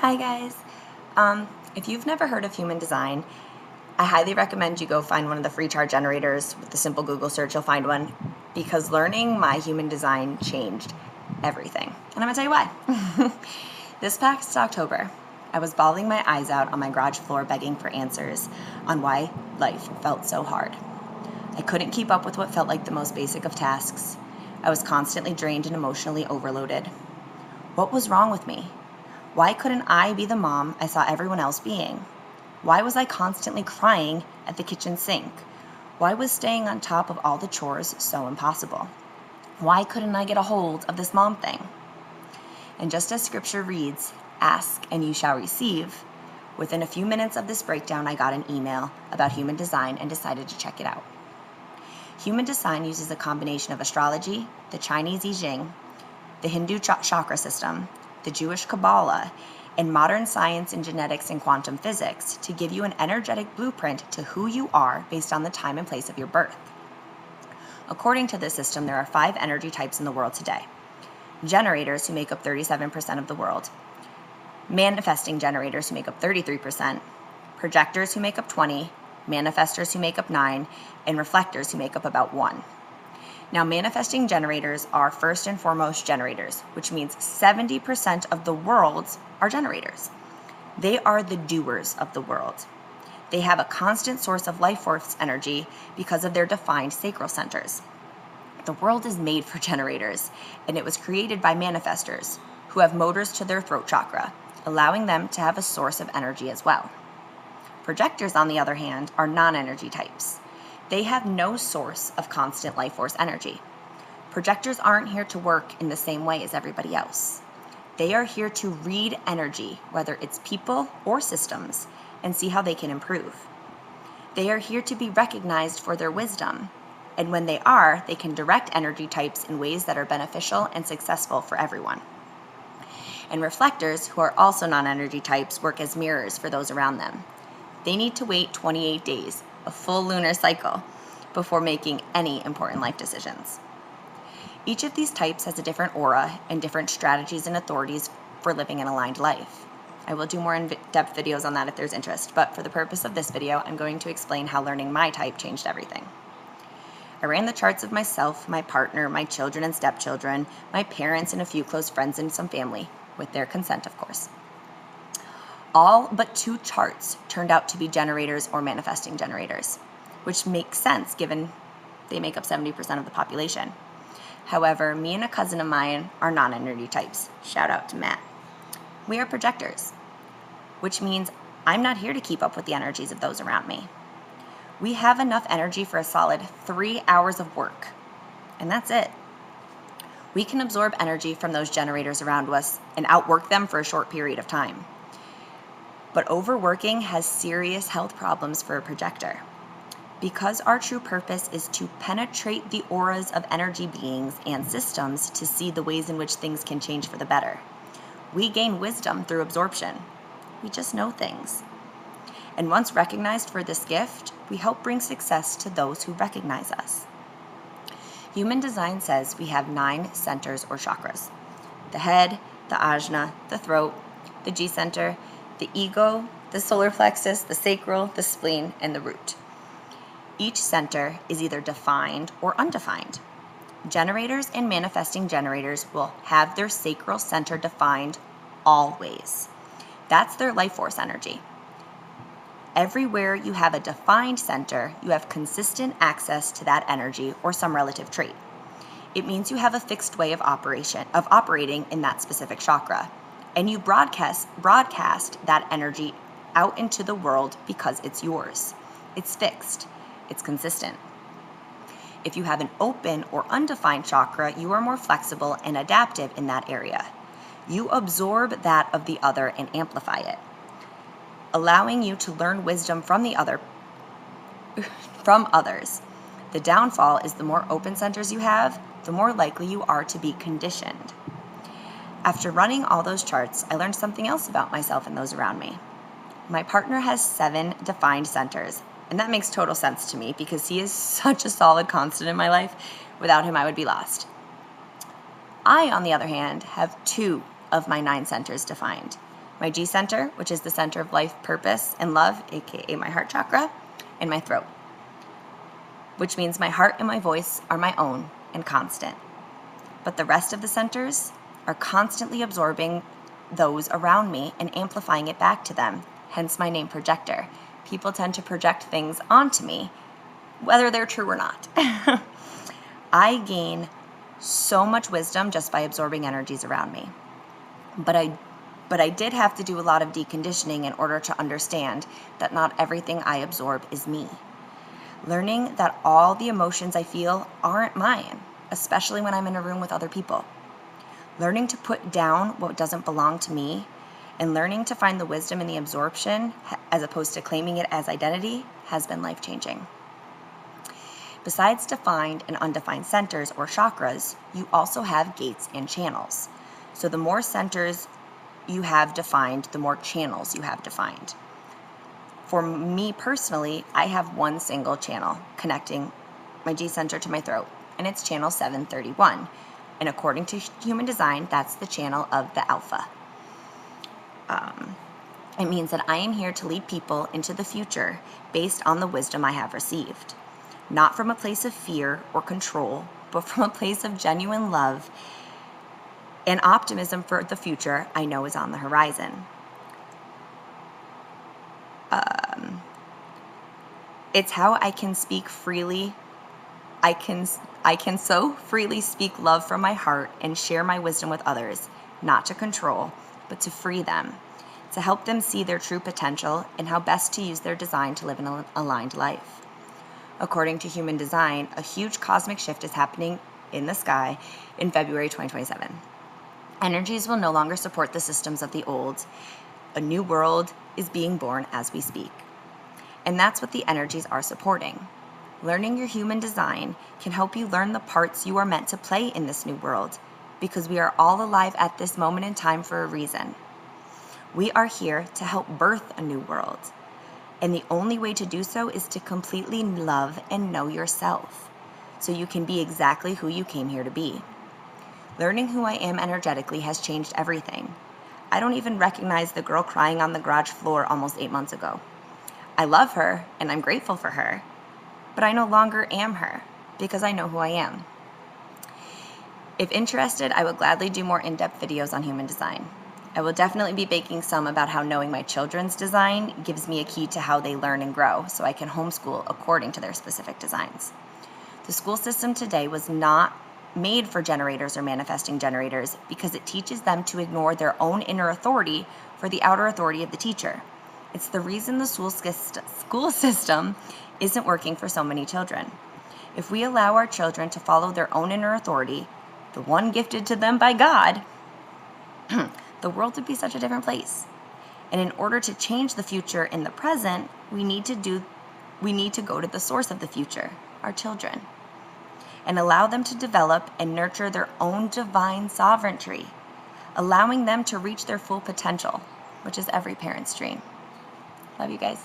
Hi guys. If you've never heard of human design, I highly recommend you go find one of the free chart generators. With the simple Google search, you'll find one, because learning my human design changed everything. And I'm gonna tell you why. This past October, I was bawling my eyes out on my garage floor begging for answers on why life felt so hard. I couldn't keep up with what felt like the most basic of tasks. I was constantly drained and emotionally overloaded. What was wrong with me? Why couldn't I be the mom I saw everyone else being? Why was I constantly crying at the kitchen sink? Why was staying on top of all the chores so impossible? Why couldn't I get a hold of this mom thing? And just as scripture reads, "Ask and you shall receive," within a few minutes of this breakdown, I got an email about human design and decided to check it out. Human design uses a combination of astrology, the Chinese I Ching, the Hindu chakra system, the Jewish Kabbalah, and modern science in genetics and quantum physics to give you an energetic blueprint to who you are based on the time and place of your birth. According to this system, there are 5 energy types in the world today. Generators, who make up 37% of the world. Manifesting generators, who make up 33%. Projectors, who make up 20%. Manifestors, who make up 9%. And reflectors, who make up about 1%. Now, manifesting generators are first and foremost generators, which means 70% of the world are generators. They are the doers of the world. They have a constant source of life force energy because of their defined sacral centers. The world is made for generators, and it was created by manifestors, who have motors to their throat chakra, allowing them to have a source of energy as well. Projectors, on the other hand, are non-energy types. They have no source of constant life force energy. Projectors aren't here to work in the same way as everybody else. They are here to read energy, whether it's people or systems, and see how they can improve. They are here to be recognized for their wisdom, and when they are, they can direct energy types in ways that are beneficial and successful for everyone. And reflectors, who are also non-energy types, work as mirrors for those around them. They need to wait 28 days, a full lunar cycle, before making any important life decisions. Each of these types has a different aura and different strategies and authorities for living an aligned life. I will do more in-depth videos on that if there's interest, but for the purpose of this video, I'm going to explain how learning my type changed everything. I ran the charts of myself, my partner, my children and stepchildren, my parents, and a few close friends and some family, with their consent, of course. All but 2 charts turned out to be generators or manifesting generators, which makes sense given they make up 70% of the population. However, me and a cousin of mine are non-energy types. Shout out to Matt. We are projectors, which means I'm not here to keep up with the energies of those around me. We have enough energy for a solid 3 hours of work, and that's it. We can absorb energy from those generators around us and outwork them for a short period of time. But overworking has serious health problems for a projector. Because our true purpose is to penetrate the auras of energy beings and systems to see the ways in which things can change for the better. We gain wisdom through absorption. We just know things. And once recognized for this gift, we help bring success to those who recognize us. Human design says we have 9 centers or chakras: the head, the ajna, the throat, the G center, the ego, the solar plexus, the sacral, the spleen, and the root. Each center is either defined or undefined. Generators and manifesting generators will have their sacral center defined always. That's their life force energy. Everywhere you have a defined center, you have consistent access to that energy or some relative trait. It means you have a fixed way of operating in that specific chakra. And you broadcast that energy out into the world because it's yours. It's fixed. It's consistent. If you have an open or undefined chakra, you are more flexible and adaptive in that area. You absorb that of the other and amplify it, allowing you to learn wisdom from others. The downfall is the more open centers you have, the more likely you are to be conditioned. After running all those charts, I learned something else about myself and those around me. My partner has 7 defined centers, and that makes total sense to me because he is such a solid constant in my life. Without him, I would be lost. I, on the other hand, have 2 of my 9 centers defined. my G center, which is the center of life, purpose, and love, aka my heart chakra, and my throat, which means my heart and my voice are my own and constant. But the rest of the centers are constantly absorbing those around me and amplifying it back to them, hence my name projector. People tend to project things onto me, whether they're true or not. I gain so much wisdom just by absorbing energies around me. But I did have to do a lot of deconditioning in order to understand that not everything I absorb is me. Learning that all the emotions I feel aren't mine, especially when I'm in a room with other people. Learning to put down what doesn't belong to me, and learning to find the wisdom in the absorption as opposed to claiming it as identity has been life-changing. Besides defined and undefined centers or chakras, you also have gates and channels. So the more centers you have defined, the more channels you have defined. For me personally, I have one single channel connecting my G center to my throat, and it's channel 731. And according to human design, that's the channel of the alpha. It means that I am here to lead people into the future based on the wisdom I have received. Not from a place of fear or control, but from a place of genuine love and optimism for the future I know is on the horizon. It's how I can speak freely. I can so freely speak love from my heart and share my wisdom with others, not to control, but to free them, to help them see their true potential and how best to use their design to live an aligned life. According to human design, a huge cosmic shift is happening in the sky in February 2027. Energies will no longer support the systems of the old. A new world is being born as we speak. And that's what the energies are supporting. Learning your human design can help you learn the parts you are meant to play in this new world, because we are all alive at this moment in time for a reason. We are here to help birth a new world. And the only way to do so is to completely love and know yourself, so you can be exactly who you came here to be. Learning who I am energetically has changed everything. I don't even recognize the girl crying on the garage floor almost 8 months ago. I love her and I'm grateful for her, but I no longer am her because I know who I am. If interested, I will gladly do more in-depth videos on human design. I will definitely be making some about how knowing my children's design gives me a key to how they learn and grow so I can homeschool according to their specific designs. The school system today was not made for generators or manifesting generators because it teaches them to ignore their own inner authority for the outer authority of the teacher. It's the reason the school system isn't working for so many children. If we allow our children to follow their own inner authority, the one gifted to them by God, the world would be such a different place. And in order to change the future in the present, we need to go to the source of the future, our children, and allow them to develop and nurture their own divine sovereignty, allowing them to reach their full potential, which is every parent's dream. Love you guys.